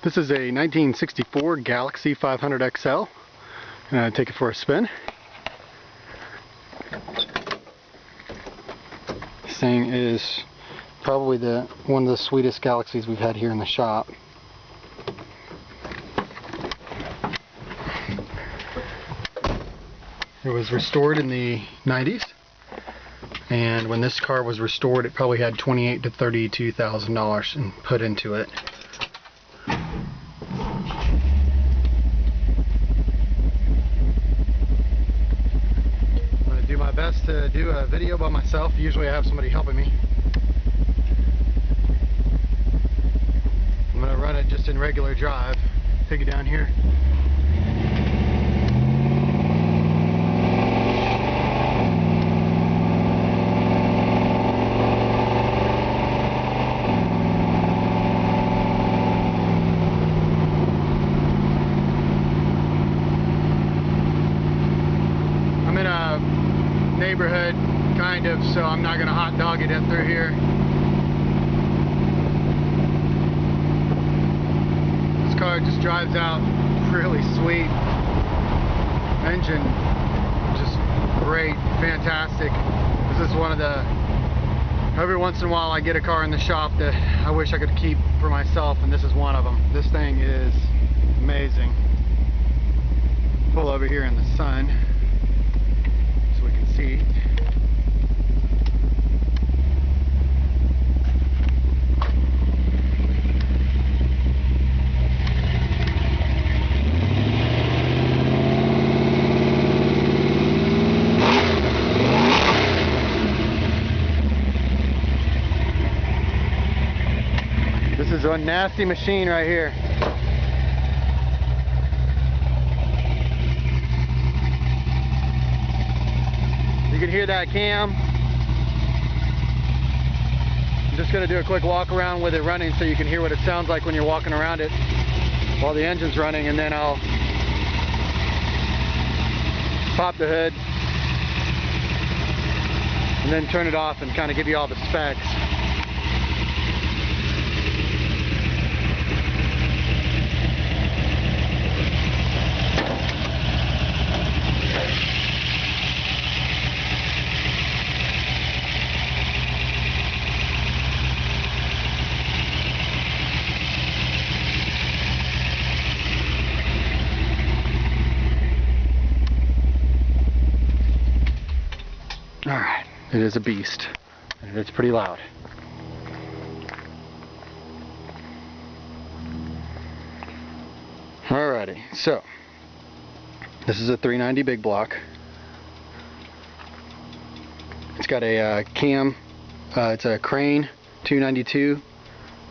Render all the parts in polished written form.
This is a 1964 Galaxie 500 XL. I'm going to take it for a spin. This thing is probably one of the sweetest Galaxies we've had here in the shop. It was restored in the 90s, and when this car was restored it probably had $28,000 to $32,000 put into it. I'm going to do my best to do a video by myself. Usually I have somebody helping me. I'm going to run it just in regular drive. Take it down here. Neighborhood, kind of, so I'm not going to hot dog it in through here. This car just drives out really sweet. Engine just great, fantastic. This is one of the, every once in a while I get a car in the shop that I wish I could keep for myself, and this is one of them. This thing is amazing. Pull over here in the sun so we can see. This is a nasty machine right here. You can hear that cam. I'm just going to do a quick walk around with it running so you can hear what it sounds like when you're walking around it while the engine's running, and then I'll pop the hood and then turn it off and kind of give you all the specs. Alright, it is a beast, and it's pretty loud. Alrighty, so this is a 390 big block. It's got a cam, it's a Crane 292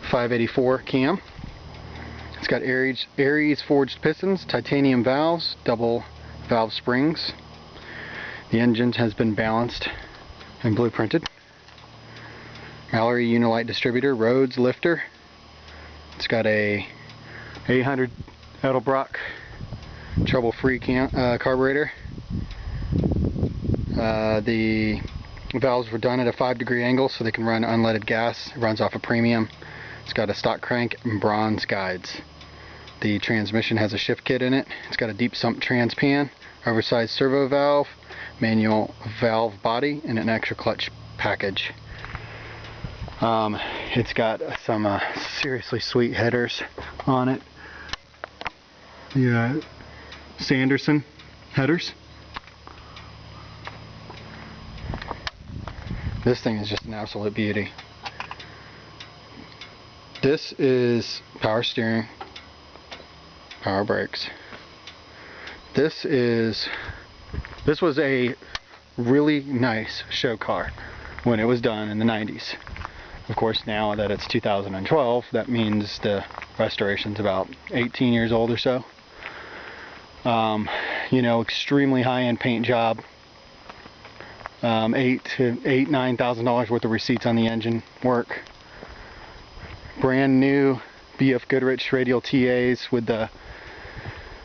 584 cam. It's got Aries forged pistons, titanium valves, double valve springs. The engine has been balanced and blueprinted. Mallory Unilite distributor, Rhodes lifter. It's got a 800 Edelbrock trouble-free carburetor. The valves were done at a 5-degree angle so they can run unleaded gas. It runs off a premium. It's got a stock crank and bronze guides. The transmission has a shift kit in it. It's got a deep sump transpan, oversized servo valve, manual valve body, and an extra clutch package. It's got some seriously sweet headers on it. The Sanderson headers. This thing is just an absolute beauty. This is power steering, power brakes. This was a really nice show car when it was done in the 90s. Of course, now that it's 2012, that means the restoration's about 18 years old or so. You know, extremely high-end paint job. $9,000 worth of receipts on the engine work. Brand new BF Goodrich radial TAs with the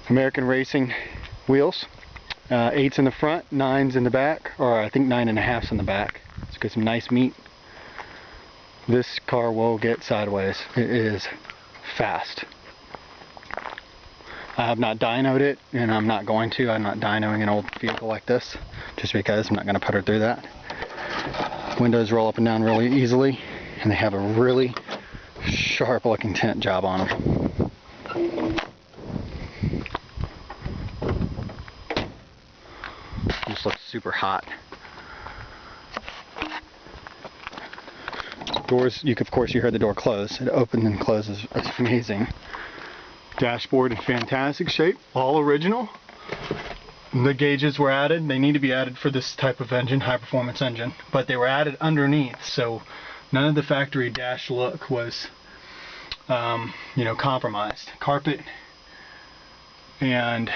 American Racing wheels. 8s in the front, 9s in the back, or I think 9.5s in the back. It's got some nice meat. This car will get sideways. It is fast. I have not dynoed it, and I'm not going to. I'm not dynoing an old vehicle like this, just because I'm not going to put her through that. Windows roll up and down really easily, and they have a really sharp looking tint job on them. Just looks super hot. Doors, of course you heard the door close. It opened and closes. It's amazing. Dashboard in fantastic shape, all original. The gauges were added. They need to be added for this type of engine, high performance engine, but they were added underneath, so none of the factory dash look was compromised. Carpet and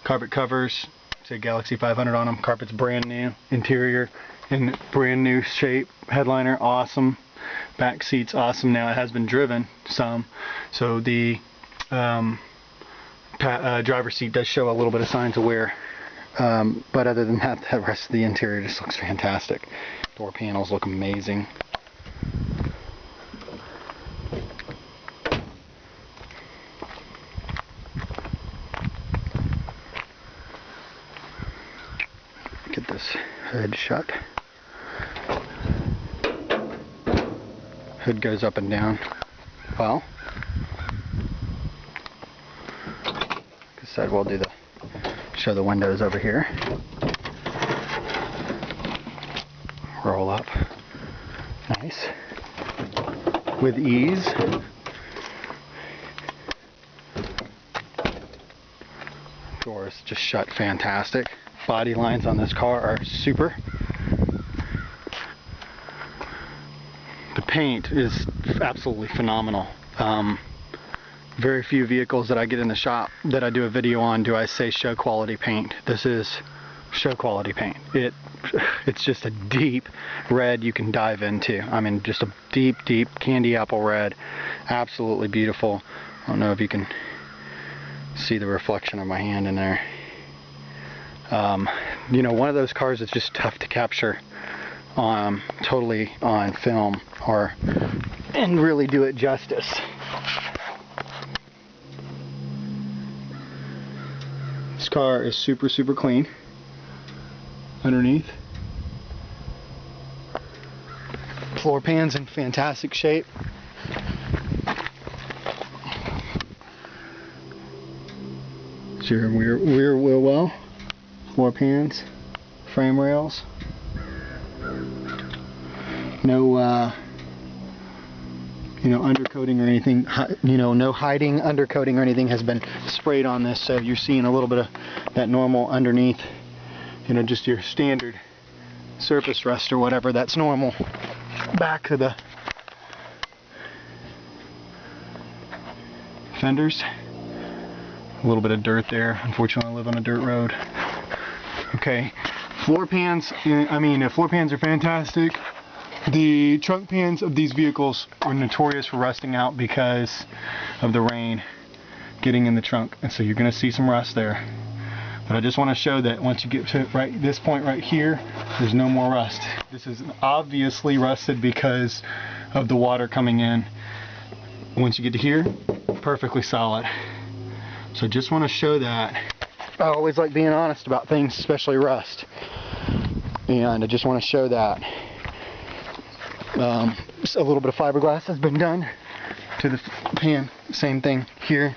carpet covers say Galaxie 500 on them. Carpet's brand new. Interior in brand new shape. Headliner awesome. Back seats awesome. Now it has been driven some, so the driver's seat does show a little bit of signs of wear, but other than that, the rest of the interior just looks fantastic. Door panels look amazing. Get this hood shut. Hood goes up and down. Well, like I said, we'll do show the windows over here. Roll up. Nice. With ease. Doors just shut fantastic. Body lines on this car are super. The paint is absolutely phenomenal. Very few vehicles that I get in the shop that I do a video on do I say show quality paint. This is show quality paint. It's just a deep red you can dive into. I mean, just a deep candy apple red. Absolutely beautiful. I don't know if you can see the reflection of my hand in there. One of those cars that's just tough to capture totally on film and really do it justice. This car is super clean underneath. Floor pan's in fantastic shape. It's your rear wheel well. Floor pans, frame rails. No undercoating or anything, no hiding undercoating or anything has been sprayed on this, so you're seeing a little bit of that normal underneath, just your standard surface rust or whatever, that's normal. Back to the fenders, a little bit of dirt there. Unfortunately I live on a dirt road. Okay, floor pans, floor pans are fantastic. The trunk pans of these vehicles are notorious for rusting out because of the rain getting in the trunk, and so you're going to see some rust there. But I just want to show that once you get to this point right here, there's no more rust. This is obviously rusted because of the water coming in. Once you get to here, perfectly solid. So just want to show that. I always like being honest about things, especially rust. And I just want to show that. A little bit of fiberglass has been done to the pan. Same thing here.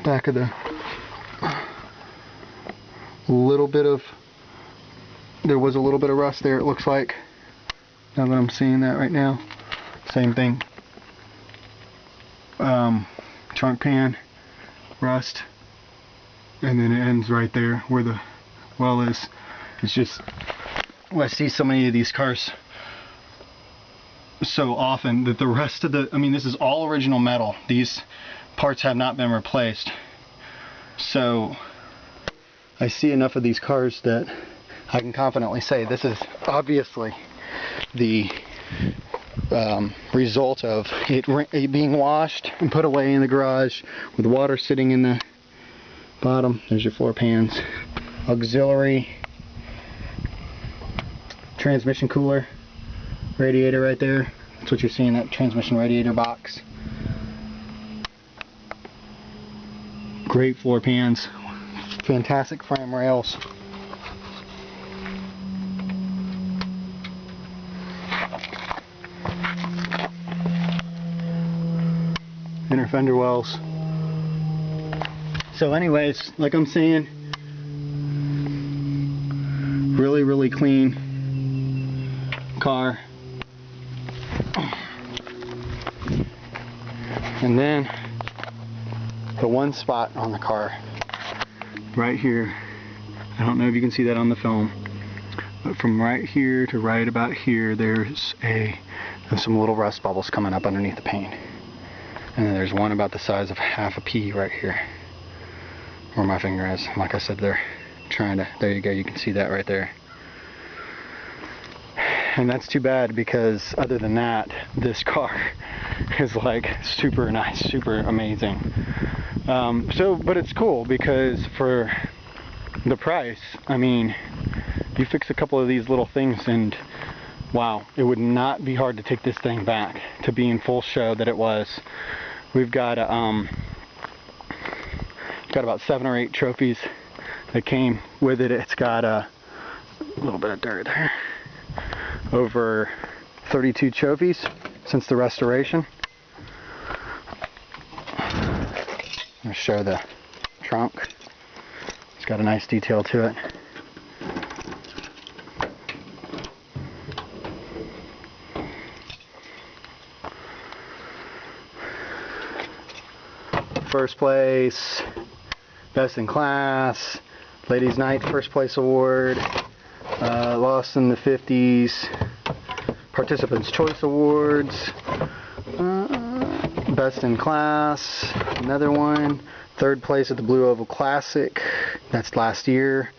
Back of the there was a little bit of rust there, it looks like. Now that I'm seeing that right now. Same thing. Trunk pan, rust, and then it ends right there where the well is. It's just, I see so many of these cars so often that the rest of this is all original metal. These parts have not been replaced. So I see enough of these cars that I can confidently say this is obviously the result of it being washed and put away in the garage with water sitting in the bottom. There's your floor pans. Auxiliary transmission cooler radiator right there. That's what you're seeing, that transmission radiator box. Great floor pans, fantastic frame rails. Inner fender wells. So anyways, like I'm saying, really clean car. And then the one spot on the car right here, I don't know if you can see that on the film, but from right here to right about here, there's some little rust bubbles coming up underneath the paint. And then there's one about the size of half a pea right here where my finger is. Like I said, they're trying to, there you go, you can see that right there. And that's too bad, because other than that, this car is like super nice, super amazing. But it's cool because for the price, I mean, you fix a couple of these little things and wow, it would not be hard to take this thing back to be in full show that it was. We've got about 7 or 8 trophies that came with it. It's got a little bit of dirt there. Over 32 trophies since the restoration. I'm going to show the trunk. It's got a nice detail to it. First place, best in class, ladies night first place award, lost in the 50s, participants choice awards, best in class, another one, third place at the Blue Oval Classic, that's last year,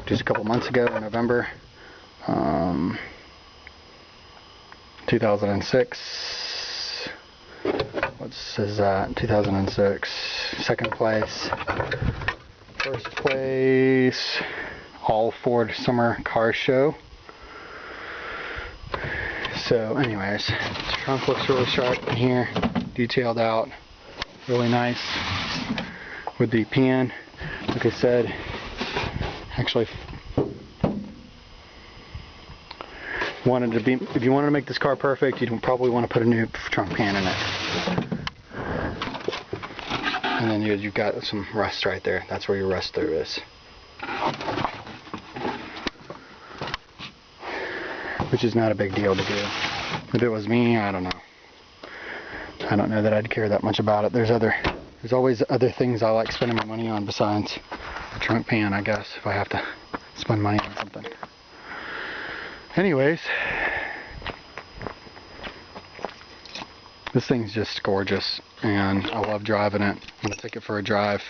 just a couple months ago in November, 2006. What says that? 2006. Second place. First place. All Ford Summer Car Show. So, anyways, the trunk looks really sharp in here, detailed out, really nice with the pan. Like I said, actually, if you wanted to make this car perfect, you'd probably want to put a new trunk pan in it. And then you've got some rust right there. That's where your rust through is. Which is not a big deal to do. If it was me, I don't know. I don't know that I'd care that much about it. There's always other things I like spending my money on besides a trunk pan, I guess, if I have to spend money on something. Anyways, this thing's just gorgeous, and I love driving it. I'm going to take it for a drive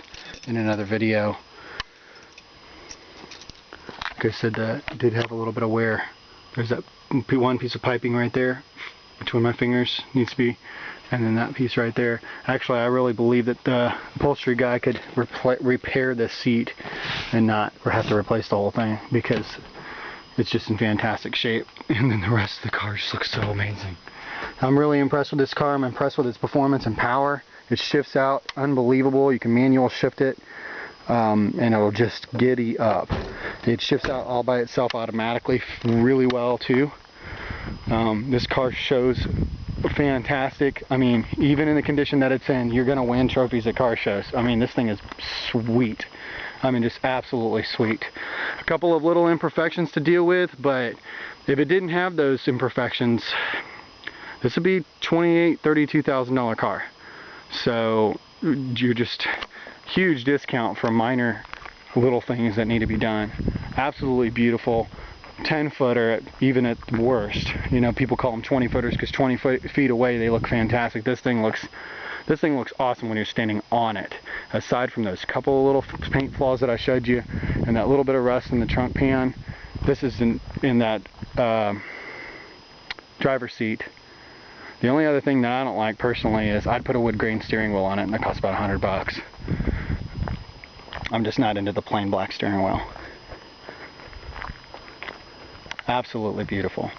in another video. Like I said, that did have a little bit of wear. There's that one piece of piping right there between my fingers, needs to be, and then that piece right there. Actually, I really believe that the upholstery guy could repair this seat and not have to replace the whole thing, because it's just in fantastic shape, and then the rest of the car just looks so amazing. I'm really impressed with this car. I'm impressed with its performance and power. It shifts out unbelievable. You can manual shift it, and it'll just giddy up. It shifts out all by itself automatically really well too. This car shows fantastic. I mean, even in the condition that it's in, you're gonna win trophies at car shows. I mean, this thing is sweet. I mean, just absolutely sweet. A couple of little imperfections to deal with, but if it didn't have those imperfections, this would be $28,000, $32,000 car. So you're just huge discount for minor little things that need to be done. Absolutely beautiful. 10-footer, even at worst. You know, people call them 20-footers because 20 feet away they look fantastic. This thing looks awesome when you're standing on it. Aside from those couple of little paint flaws that I showed you, and that little bit of rust in the trunk pan, this is in that driver's seat. The only other thing that I don't like personally is I'd put a wood grain steering wheel on it, and it costs about $100. I'm just not into the plain black steering wheel. Absolutely beautiful.